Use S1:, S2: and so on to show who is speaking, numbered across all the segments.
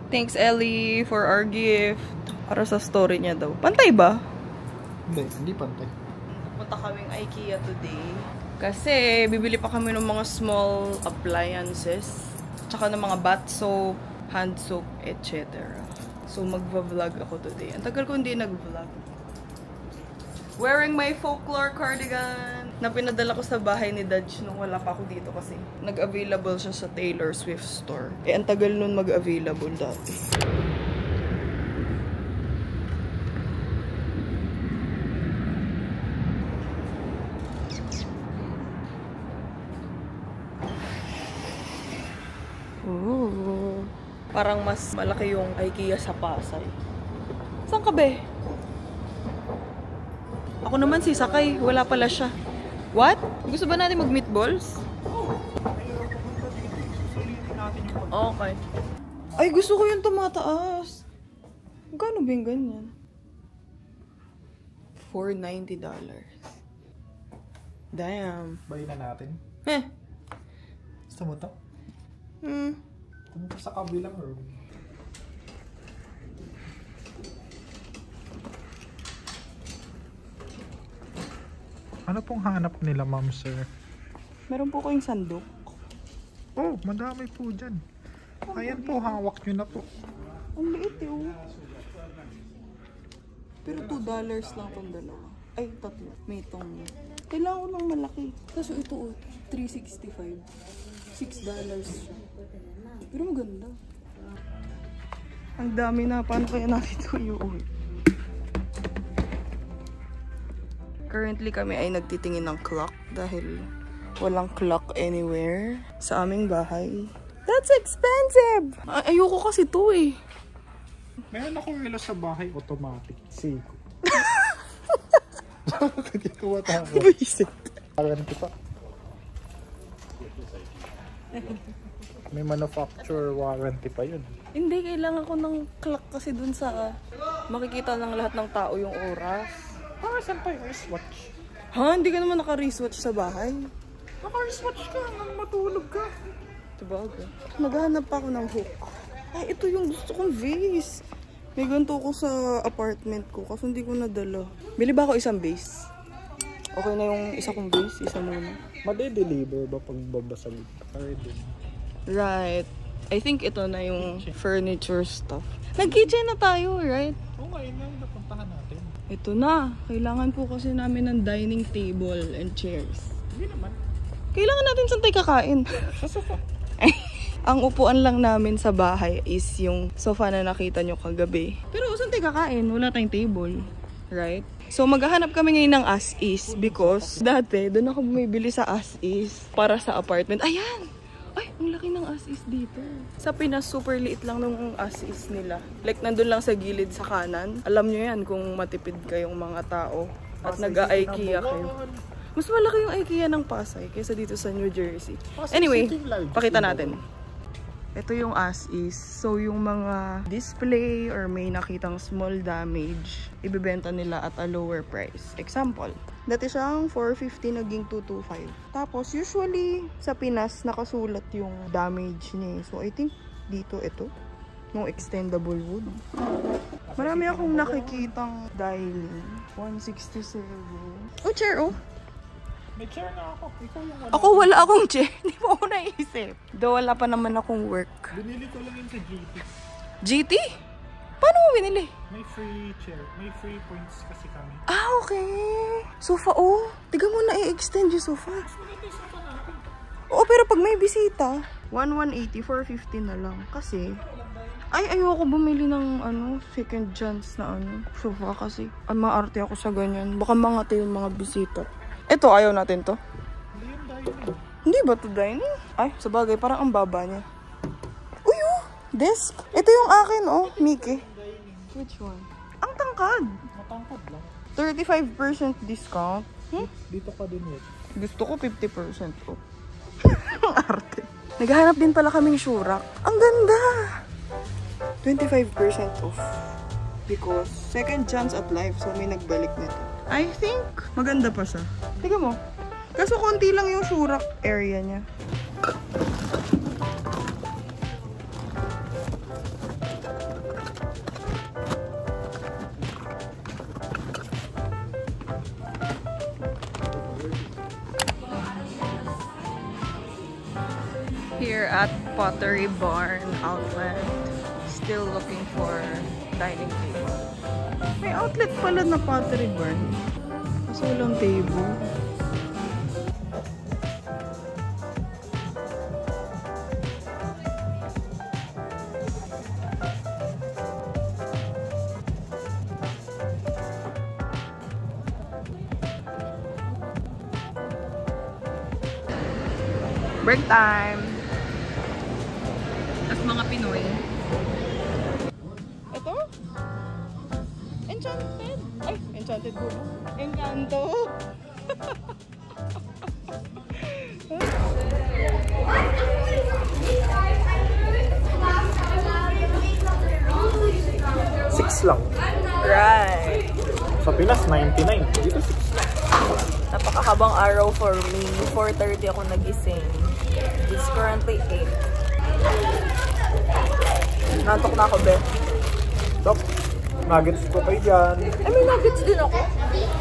S1: Thanks, Ellie, for our gift. Para sa story niya daw. Pantay ba?
S2: Hindi pantay.
S1: Punta kaming IKEA today. Kasi bibili pa kami ng mga small appliances. Tsaka ng mga bath soap, hand soap, etc. So magva-vlog ako today. Ang tagal ko hindi nag-vlog. Wearing my folklore cardigan na pinadala ko sa bahay ni Dodge nung wala pa ako dito kasi nag-available siya sa Taylor Swift store. Eh, ang tagal nun mag-available dati. Ooh. Parang mas malaki yung IKEA sa Pasay. Saan ka be? Ako naman si Sakay. Wala pala siya. What? Gusto ba natin mag-meatballs? Okay. Ay, gusto ko yung tumataas. Magkano ba yung ganyan? $490. Damn.
S2: Bayin na natin. Gusto mo to? Punta sa kabilang room. Ano pong hanap nila, ma'am, sir?
S1: Meron po kayong sandok.
S2: Oh, madami po dyan. Ayan po, hawak nyo na po.
S1: Ang liit eh, oh. Pero $2 lang itong dalawa. Ay, tatlo. May itong... Kailangan ko ng malaki. Kaso ito, oh, $365. $6 siya. Pero maganda. Ang dami na. Paano kaya natin ito iuwi? Currently kami ay nagtitingin ng clock dahil walang clock anywhere sa aming bahay. That's expensive! Ayoko kasi ito eh.
S2: Meron akong relo sa bahay, automatic. Seiko. Hindi ko matawag.
S1: Visit.
S2: Warranty pa. May manufacturer warranty pa yun.
S1: Hindi, kailangan ko ng clock kasi dun sa makikita ng lahat ng tao yung oras.
S2: Saan pa yung wristwatch?
S1: Ha? Hindi ka naman naka-wristwatch sa bahay?
S2: Naka-wristwatch ka nang matulog ka.
S1: Sabagay. Naghahanap pa ako ng hook. Ay, ito yung gusto kong vase. May ganito ko sa apartment ko kasi hindi ko nadala. Bili ba ako isang vase? Okay na yung isa kong vase? Isa muna.
S2: Made-deliver ba pag babasag?
S1: Right. I think ito na yung furniture stuff. Nag-kitchen na tayo, right?
S2: Oo, ngayon na yung napuntahan natin.
S1: Ito na. Kailangan po kasi namin ng dining table and chairs.
S2: Hindi naman.
S1: Kailangan natin saan tayo kakain.
S2: Sa sofa.
S1: Ang upuan lang namin sa bahay is yung sofa na nakita nyo kagabi. Pero saan tayo kakain? Wala tayong table. Right? So maghahanap kami ngayon ng as-is because dati doon ako bumibili sa as-is para sa apartment. Ayan! Ay, ang laki ng as-is dito. Sa Pinas, super liit lang ng as-is nila. Like, nandun lang sa gilid sa kanan. Alam nyo yan kung matipid kayong mga tao at nag-IKEA kayo. Mas malaki yung IKEA ng Pasay kaysa dito sa New Jersey. Anyway, pakita natin. Ito yung as-is. So, yung mga display or may nakitang small damage, ibibenta nila at a lower price. Example, dati siyang $450, naging $225. Tapos, usually, sa Pinas, nakasulat yung damage niya. So, I think dito, ito. Yung extendable wood. Marami akong nakikitang dialing. 167. Oh, chair, oh.
S2: May chair na ako. Ikaw yung wala.
S1: Ako wala akong chair. Hindi mo ako naisip. Though wala pa naman akong work.
S2: Binili ko lang yun sa GT.
S1: GT? Paano mo binili?
S2: May free chair. May free points kasi kami.
S1: Ah, okay. Sofa, oh. Tiga mo na i-extend yung sofa. Oo, pero pag may bisita, 180, 450 na lang. Kasi, ay, ayoko bumili ng, second chance na, sofa kasi. Maarte ako sa ganyan. Baka mangati yung mga bisita. Ito, ayaw natin to.
S2: Hindi yung dining.
S1: Hindi ba to dining? Ay, sabagay, parang ang baba niya. Uy, oh, desk. Ito yung akin, oh, Mickey. Which one? Ang tangkad.
S2: Matangkad lang.
S1: 35% discount.
S2: Dito ka din yun.
S1: Gusto ko 50% off. Ang arte. Naghahanap din pala kaming shurak. Ang ganda! 25% off. Because second chance at life, so may nagbalik nito. I think maganda pa siya. Tignan mo. Kaso konti lang yung shurak area niya. Here at Pottery Barn Outlet. Still looking for dining table. May outlet pala na Pottery Barn. Kaso walang table. Break time! At mga Pinoy. Ito? Enchanted? Ay, Enchanted Bubo. Encanto!
S2: $6 lang.
S1: Right!
S2: Sa Pinas, 99. Dito 6 lang.
S1: Napakahabang araw for me. 4:30 ako nagising. It's currently 8. Nantok na ako, Beth.
S2: Stop. Nuggets ko kayo dyan.
S1: Ay, may nuggets din ako.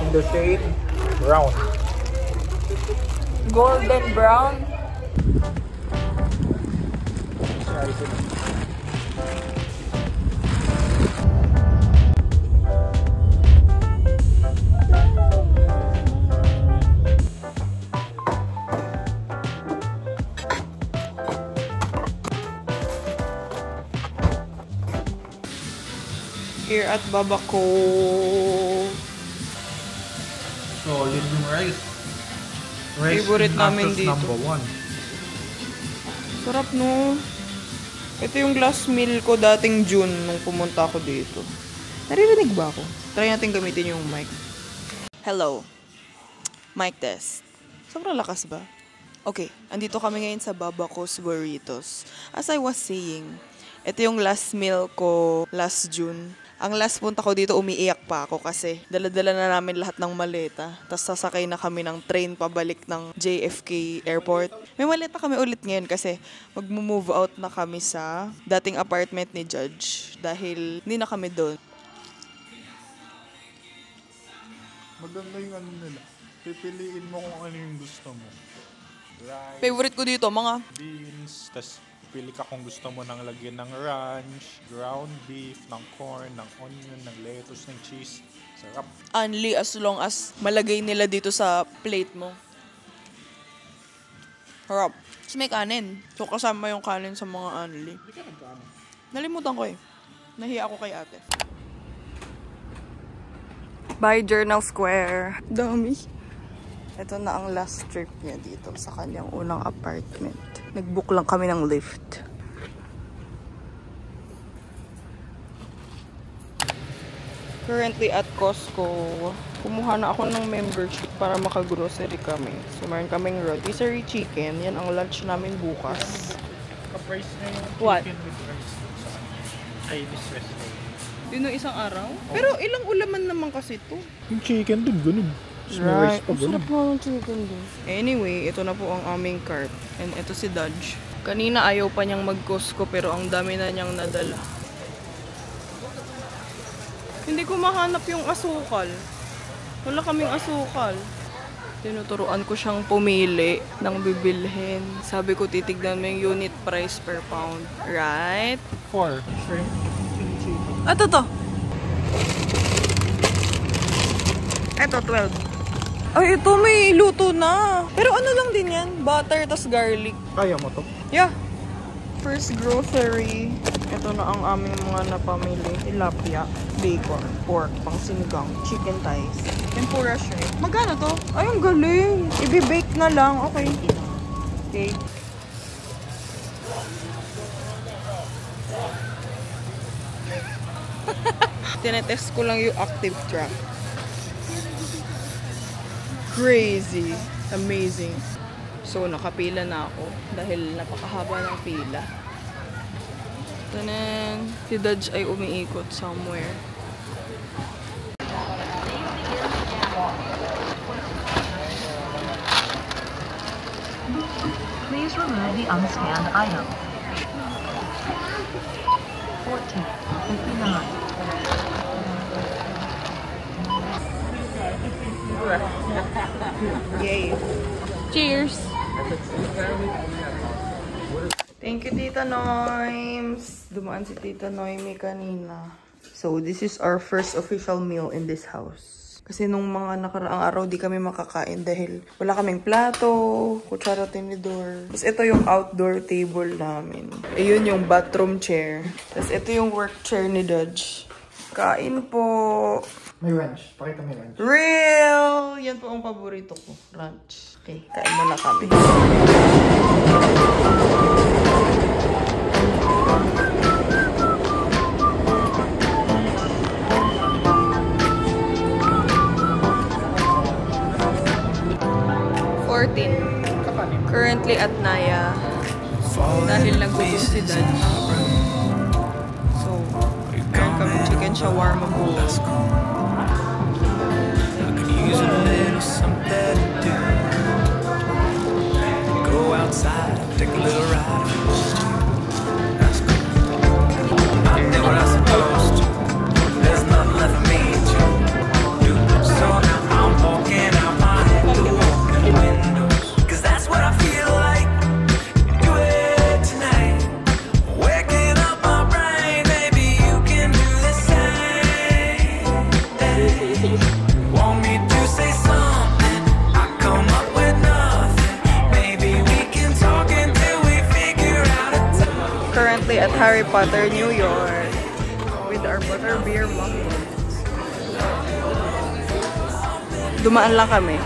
S2: In the shade, brown.
S1: Golden brown. Here at Babako.
S2: Solid yung rice. Rice
S1: Favorite namin dito.
S2: number 1.
S1: Sarap, no? Ito yung last meal ko dating June nung pumunta ako dito. Naririnig ba ako? Try natin gamitin yung mic. Hello. Mic test. Sobrang lakas ba? Okay, andito kami ngayon sa Babaco's Burritos. As I was saying, ito yung last meal ko last June. Ang last punta ko dito, umiiyak pa ako kasi dala-dala na namin lahat ng maleta. Tapos sasakay na kami ng train pabalik ng JFK Airport. May maleta kami ulit ngayon kasi mag-move out na kami sa dating apartment ni Judge dahil hindi na kami doon.
S2: Maganda yung ano nila. Pipiliin mo kung ano yung gusto mo. Rice,
S1: Favorite ko dito, mga
S2: beans, tas pili ka kung gusto mo nang lagyan ng ranch, ground beef, ng corn, ng onion, ng lettuce, ng cheese. Sarap.
S1: only as long as malagay nila dito sa plate mo. Harap. Tapos may kanin. So kasama yung kanin sa mga only.
S2: Hindi ka nagkano.
S1: Nalimutan ko eh. Nahiya ako kay ate. By Journal Square. Dami. Ito na ang last trip niya dito sa kanyang unang apartment. Nag-book lang kami ng lift. Currently at Costco, kumuha na ako ng membership para maka-grocery kami. So, meron kaming rotisserie chicken. Yan ang lunch namin bukas.
S2: Ka-price na yung
S1: What?
S2: chicken with rice sa Chinese restaurant.
S1: Yun yung isang araw? Pero ilang ulaman naman kasi ito.
S2: Yung chicken dun, ganun.
S1: Right. Ang sarap nga ng chicken din. Anyway, ito na po ang aming cart. And ito si Dodge. Kanina ayaw pa niyang mag-Costco pero ang dami na niyang nadala. Hindi ko mahanap yung asukal. Wala kaming asukal. Tinuturuan ko siyang pumili ng bibilhin. Sabi ko titignan mo yung unit price per pound. Right?
S2: 4 shrimp, chili chicken.
S1: Ito. Ito, 12. Ay, ito may luto na. Pero ano lang din yan? Butter, tas garlic.
S2: Kaya mo to?
S1: Yeah. First grocery. Ito na ang aming mga napamili. Tilapia, bacon, pork, pang sinigang, chicken thighs, tempura shrimp. Magkano to? Ay, ang galing. Ibi-bake na lang. Okay. Okay. Tinetest ko lang yung active track. Crazy. Amazing. So, nakapila na ako dahil napakahaba ng pila. Tanan, si Dodge ay umiikot somewhere.
S3: Please remove the unscanned item. 14.59.
S1: Yay. Cheers! Thank you, Tita Noims. Dumaan si Tita Noemi kanina. So, this is our first official meal in this house. Kasi nung mga nakaraang araw, di kami makakain dahil wala kaming plato, kutsara, tinidor. Tapos ito yung outdoor table namin. Ayun yung bathroom chair. Tapos ito yung work chair ni Dodge. Kain po.
S2: May ranch. Pakita may ranch.
S1: Real! Yan po ang paborito ko. Ranch. Okay, kain muna kami. Currently at Naya. Dahil nagbubuo si Dad. So, meron kami chicken shawarma bowl. Go outside, take a little ride. That's cool. I did what I supposed to. There's nothing left for me to do. So now I'm walking out my head to open the windows. Cause that's what I feel like. Do it tonight. Waking up my brain. Maybe you can do the same. Want me to say something? I come up with nothing. Maybe we can talk until we figure out a time. Currently at Harry Potter, New York, with our butterbeer muffins. Dumaan lang kami.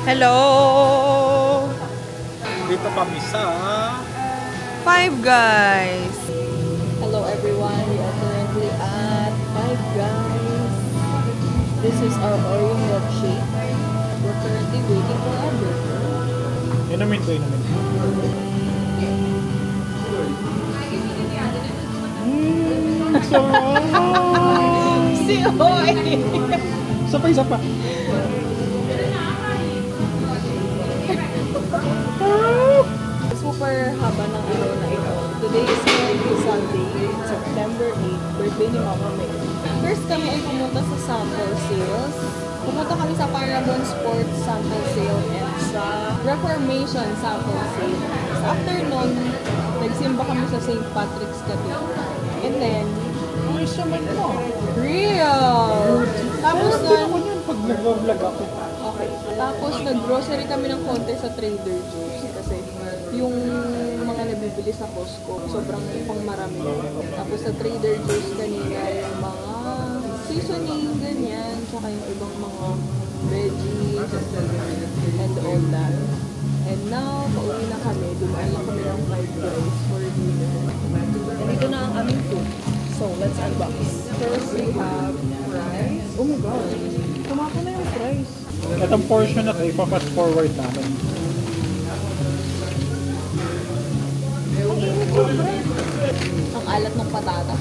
S1: Hello!
S2: Dito kami sa
S1: Five Guys!
S4: Hello everyone, we are currently at Five Guys. This is our Oreo milkshake. We're currently waiting for our burger.
S2: Inumin ko, inumin ko.
S4: Si Hoy!
S2: Isa pa.
S4: Super haba ng araw na ito. Today is currently Sunday, September 8, birthday ni Mama May. First kami ay pumunta sa sample sales. Pumunta kami sa Parabon Sports sample sale and sa Reformation sample sale. After nun, nagsimba kami sa St. Patrick's Cathedral. And then,
S2: Ay, saman mo.
S4: real! Tapos nun,
S2: Pag nag-vlog ako.
S4: okay. Tapos nag-grocery kami ng konti sa Trader Joe's kasi yung mga nabibili sa Costco, sobrang pangmarami. Tapos sa Trader Joe's kanina yung mga seasoning, ganyan, tsaka yung ibang mga veggies and all that. And now, pauwi na kami. Dumaan lang kami ng Five Guys for dinner. And ito na ang aming food. So, let's unbox. First, we have fries. Oh my God! Kumaka na yung fries.
S2: Itong portion na ito, ipa-fast forward namin.
S4: Ang alat ng patatas.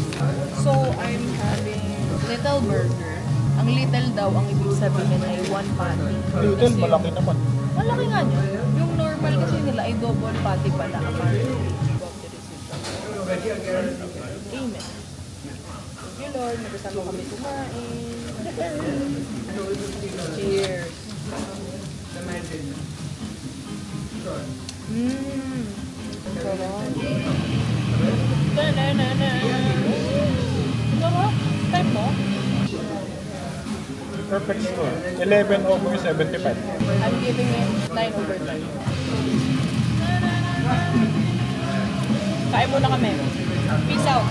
S4: So, I'm having little burger. Ang little daw, ang ibig sabihin ay one patty.
S2: Little, malaki naman.
S4: Malaki nga niya. Yung normal kasi nila ay double patty pala. Apparently. Amen. Thank you, Lord. Nagkasama kami kumain. Cheers. Sarap. Sarap. Type mo?
S2: Perfect score. 11 over 75.
S4: I'm giving it 9 over 10. Kain muna kami. Peace out.